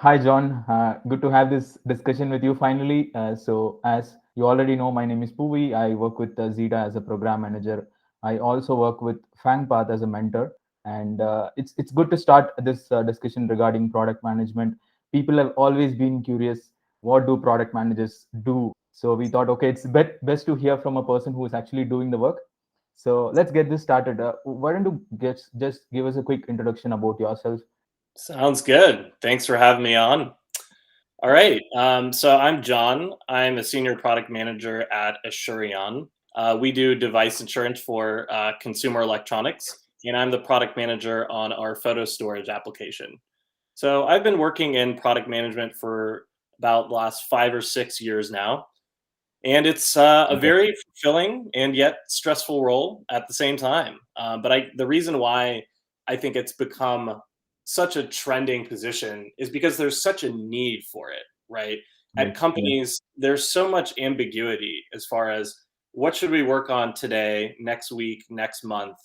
Hi, John. Good to have this discussion with you finally. As you already know, my name is Puvi. I work with Zeta as a program manager. I also work with FAANG Path as a mentor. And it's good to start this discussion regarding product management. People have always been curious, what do product managers do? So we thought, okay, it's best to hear from a person who is actually doing the work. So let's get this started. Why don't you just give us a quick introduction about yourself? Sounds good. Thanks for having me on. All right. So I'm John. I'm a senior product manager at Asurion. We do device insurance for consumer electronics, and I'm the product manager on our photo storage application. So I've been working in product management for about the last 5 or 6 years now, and it's a Okay. very fulfilling and yet stressful role at the same time. The reason why I think it's become such a trending position is because there's such a need for it, right? At Right. Yeah. companies, there's so much ambiguity as far as what should we work on today, next week, next month,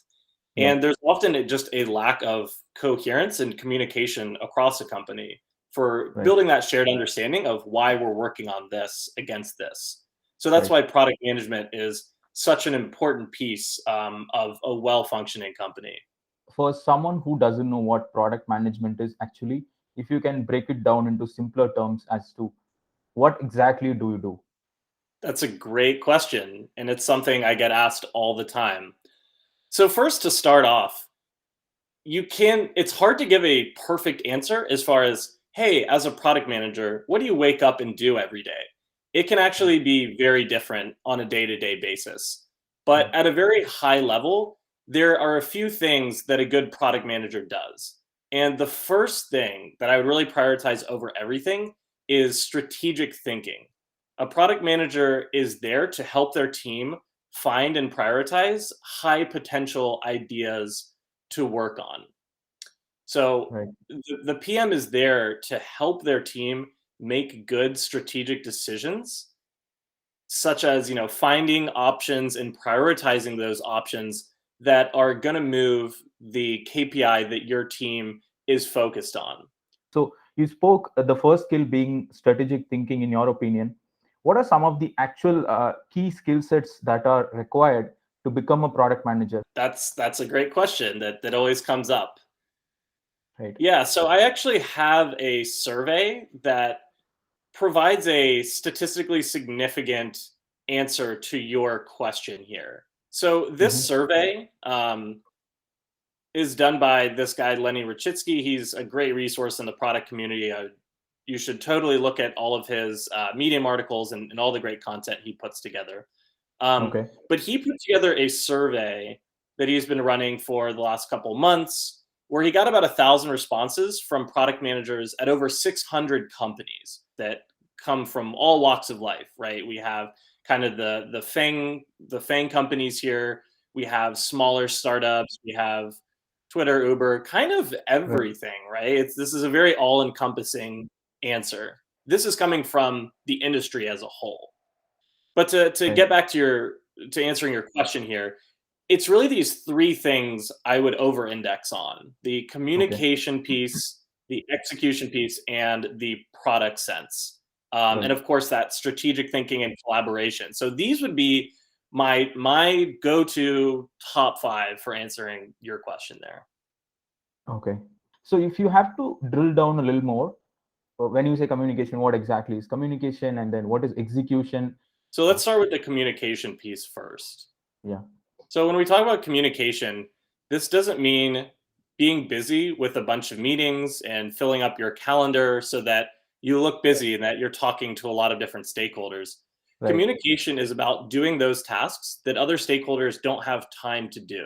Yeah. and there's often just a lack of coherence and communication across a company for Right. building that shared understanding of why we're working on this against this. So that's Right. why product management is such an important piece of a well functioning company. For someone who doesn't know what product management is actually, if you can break it down into simpler terms as to what exactly do you do? That's a great question. And it's something I get asked all the time. So, first, to start off, it's hard to give a perfect answer as far as, hey, as a product manager, what do you wake up and do every day? It can actually be very different on a day-to-day basis. But Right. at a very high level, there are a few things that a good product manager does. And the first thing that I would really prioritize over everything is strategic thinking. A product manager is there to help their team find and prioritize high potential ideas to work on. So Right. the PM is there to help their team make good strategic decisions, such as finding options and prioritizing those options that are going to move the KPI that your team is focused on. So you spoke the first skill being strategic thinking. In your opinion, what are some of the actual key skill sets that are required to become a product manager? That's a great question that always comes up. Right. Yeah, so I actually have a survey that provides a statistically significant answer to your question here. So this Hmm. survey is done by this guy Lenny Rachitsky. He's a great resource in the product community. You should totally look at all of his Medium articles and all the great content he puts together. Okay. But he put together a survey that he's been running for the last couple months, where he got about 1,000 responses from product managers at over 600 companies that come from all walks of life. Right? We have kind of the FAANG companies here. We have smaller startups. We have Twitter, Uber, kind of Right. everything. Right? This is a very all encompassing answer. This is coming from the industry as a whole. But to Right. get back to answering your question here, it's really these three things I would over index on: the Okay. communication piece, the execution piece, and the product sense. And Right. of course, that strategic thinking and collaboration. So these would be my go-to top five for answering your question there. Okay. So if you have to drill down a little more, when you say communication, what exactly is communication, and then what is execution? So let's start with the communication piece first. Yeah. So when we talk about communication, this doesn't mean being busy with a bunch of meetings and filling up your calendar so that you look busy and that you're talking to a lot of different stakeholders. Right. Communication is about doing those tasks that other stakeholders don't have time to do.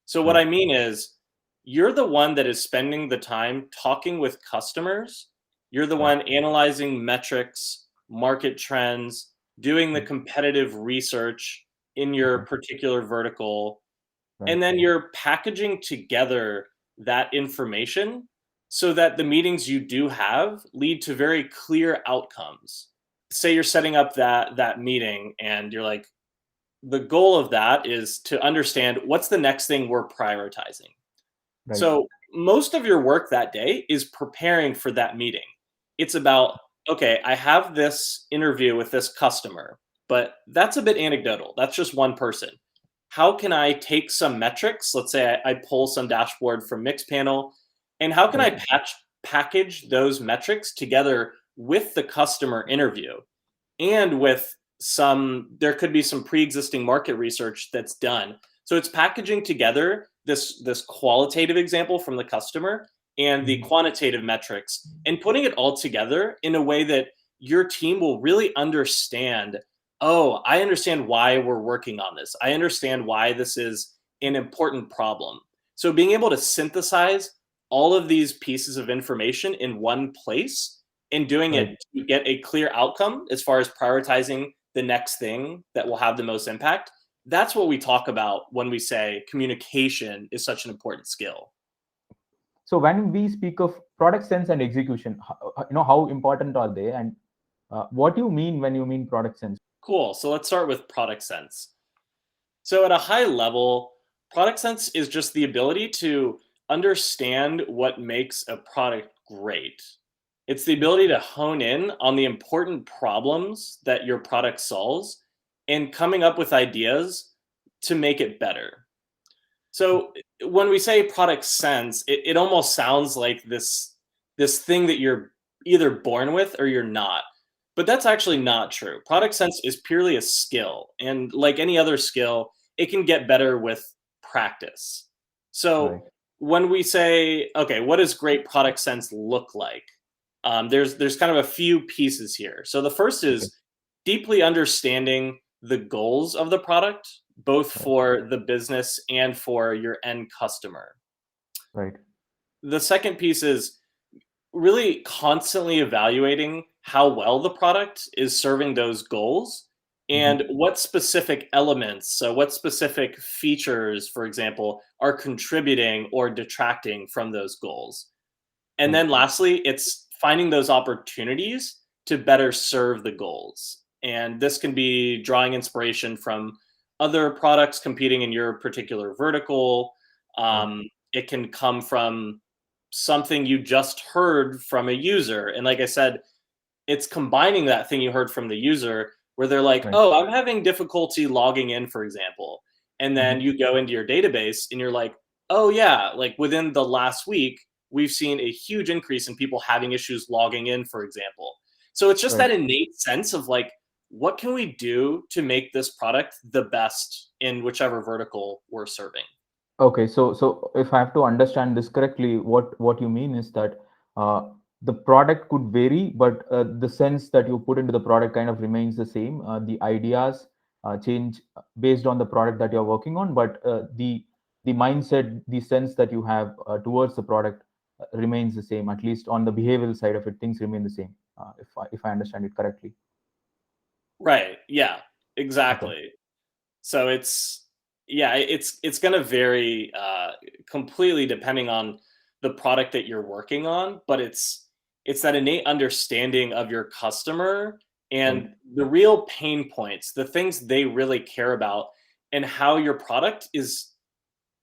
So what Right. I mean is you're the one that is spending the time talking with customers. You're the Right. one analyzing metrics, market trends, doing the Right. competitive research in your Okay. particular vertical, Right. and then you're packaging together that information so that the meetings you do have lead to very clear outcomes. Say you're setting up that meeting and you're like, the goal of that is to understand what's the next thing we're prioritizing. Right. So most of your work that day is preparing for that meeting. it's about, okay, I have this interview with this customer, but that's a bit anecdotal. That's just one person. How can I take some metrics? Let's say I pull some dashboard from Mixpanel, and how can Right. I package those metrics together with the customer interview and with there could be some pre-existing market research that's done. So it's packaging together this qualitative example from the customer and the Mhm. quantitative metrics and putting it all together in a way that your team will really understand, oh, I understand why we're working on this. I understand why this is an important problem. So being able to synthesize all of these pieces of information in one place and doing Right. it to get a clear outcome as far as prioritizing the next thing that will have the most impact. That's what we talk about when we say communication is such an important skill. So when we speak of product sense and execution, how important are they, and what do you mean when you mean product sense? Cool. So let's start with product sense. So at a high level, product sense is just the ability to understand what makes a product great. It's the ability to hone in on the important problems that your product solves and coming up with ideas to make it better. So when we say product sense, it almost sounds like this thing that you're either born with or you're not. But that's actually not true. Product sense is purely a skill, and like any other skill, it can get better with practice. So Right. when we say, okay, what does great product sense look like? There's kind of a few pieces here. So the first Okay. is deeply understanding the goals of the product, both Right. for the business and for your end customer. Right. The second piece is really constantly evaluating how well the product is serving those goals Mhm. and what specific elements, so what specific features, for example, are contributing or detracting from those goals. And Right. then lastly, it's finding those opportunities to better serve the goals. And this can be drawing inspiration from other products competing in your particular vertical. Right. It can come from something you just heard from a user. And like I said, it's combining that thing you heard from the user where they're like, Right. "Oh, I'm having difficulty logging in," for example. And then Mhm. you go into your database and you're like, "Oh yeah, like within the last week, we've seen a huge increase in people having issues logging in," for example. So it's just Right. that innate sense of like, what can we do to make this product the best in whichever vertical we're serving? Okay, so if I have to understand this correctly, what you mean is that the product could vary, but the sense that you put into the product kind of remains the same. The ideas change based on the product that you're working on, but the mindset, the sense that you have towards the product remains the same. At least on the behavioral side of it, things remain the same. If I understand it correctly. Right. Yeah, Okay. exactly. So it's going to vary completely depending on the product that you're working on, but it's that innate understanding of your customer Right. and the real pain points, the things they really care about, and how your product is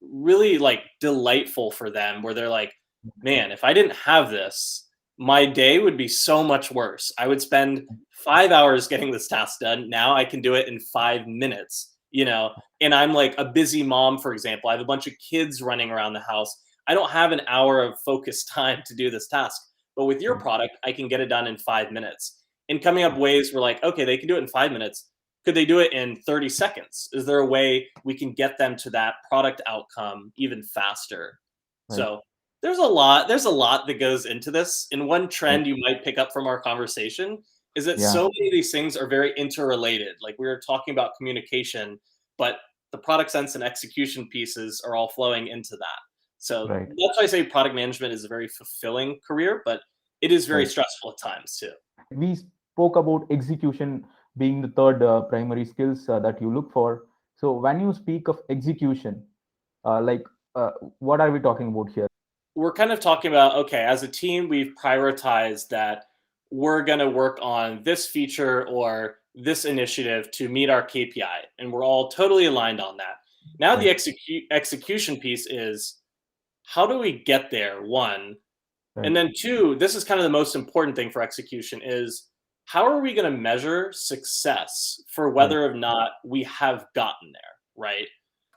really like delightful for them where they're like, man, if I didn't have this, my day would be so much worse. I would spend 5 hours getting this task done. Now I can do it in 5 minutes, and I'm like a busy mom, for example. I have a bunch of kids running around the house. I don't have an hour of focused time to do this task. But with your Right. product, I can get it done in 5 minutes. And coming up ways we're like, okay, they can do it in 5 minutes. Could they do it in 30 seconds? Is there a way we can get them to that product outcome even faster? Right. So there's a lot that goes into this. And one Right. trend you might pick up from our conversation is that Yeah. so many of these things are very interrelated. Like we were talking about communication, but the product sense and execution pieces are all flowing into that. So Right. that's why I say product management is a very fulfilling career, but it is very Right. stressful at times too. We spoke about execution being the third primary skills that you look for. So when you speak of execution, like what are we talking about here? We're kind of talking about, okay, as a team, we've prioritized that we're going to work on this feature or this initiative to meet our KPI, and we're all totally aligned on that. Now, the Right. execution piece is how do we get there? One, And then two, this is kind of the most important thing for execution is how are we going to measure success for Right. whether or not we have gotten there, right?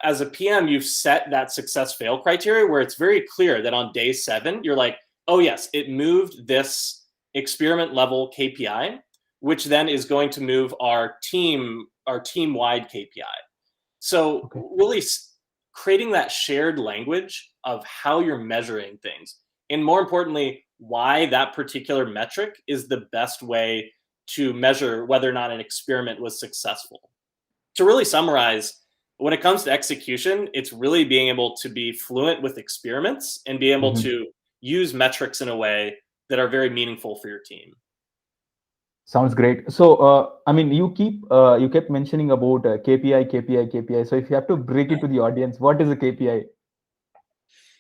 As a PM, you've set that success fail criteria where it's very clear that on day 7, you're like, oh yes, it moved this experiment level KPI, which then is going to move our team-wide KPI. So Okay. really creating that shared language of how you're measuring things, and more importantly, why that particular metric is the best way to measure whether or not an experiment was successful. To really summarize, when it comes to execution, it's really being able to be fluent with experiments and be able Mhm. to use metrics in a way that are very meaningful for your team. Sounds great. So, I mean, you kept mentioning about KPI, KPI, KPI. So, if you have to break it to the audience, what is a KPI?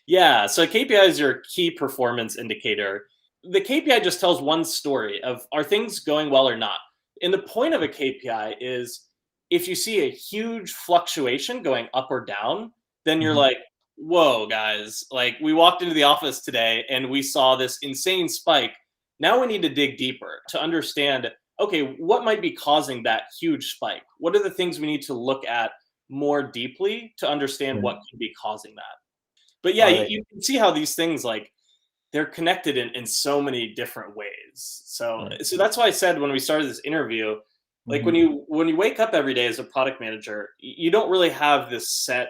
Yeah, so KPI is your key performance indicator. The KPI just tells one story of are things going well or not. And the point of a KPI is if you see a huge fluctuation going up or down, then you're Mhm. like, whoa, guys, like we walked into the office today and we saw this insane spike. Now we need to dig deeper to understand okay, what might be causing that huge spike? What are the things we need to look at more deeply to understand Right. what could be causing that? But yeah, All you, right. you can see how these things like they're connected in so many different ways. So Right. so that's why I said when we started this interview, like Mhm. when you wake up every day as a product manager, you don't really have this set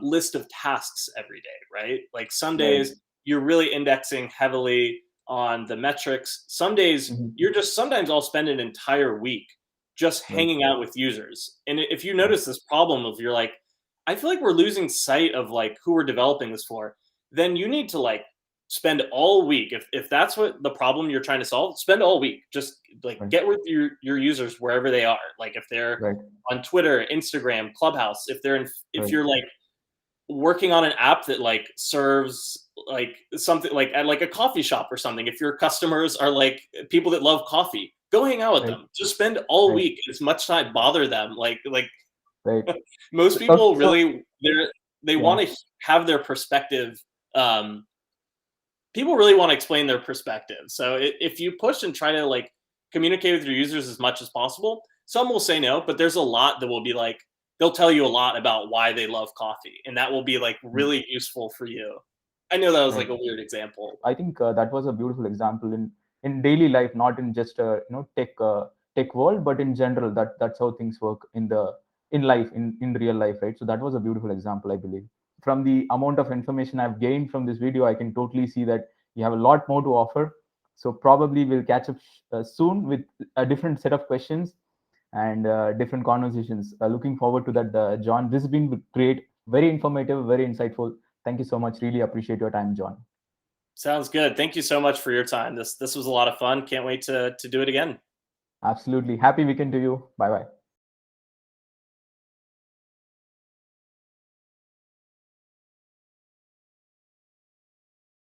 list of tasks every day, right? Like some Right. days you're really indexing heavily on the metrics. Some days Mhm. you're just sometimes I'll spend an entire week just Right. hanging out with users. And if you Right. notice this problem of you're like, I feel like we're losing sight of like who we're developing this for, then you need to like spend all week. If that's what the problem you're trying to solve, spend all week. Just like Right. get with your users wherever they are. Like if they're Right. on Twitter, Instagram, Clubhouse, if Right. you're like working on an app that like serves like something like at like a coffee shop or something, if your customers are like people that love coffee, go hang out with Right. them. Just spend all Right. week as much time bother them. Like Right. most Okay. people So, really they yeah. want to have their perspective. People really want to explain their perspective. So if you push and try to like communicate with your users as much as possible, some will say no, but there's a lot that will be like they'll tell you a lot about why they love coffee, and that will be like Mm. really useful for you. I know that was Right. like a weird example. I think that was a beautiful example in daily life, not in just tech world, but in general. That's how things work in life, in real life, right? So that was a beautiful example, I believe. From the amount of information I've gained from this video, I can totally see that you have a lot more to offer. So probably we'll catch up soon with a different set of questions and different conversations. Looking forward to that, John. This has been great, very informative, very insightful. Thank you so much. Really appreciate your time, John. Sounds good. Thank you so much for your time. This was a lot of fun. Can't wait to do it again. Absolutely. Happy weekend to you. Bye bye.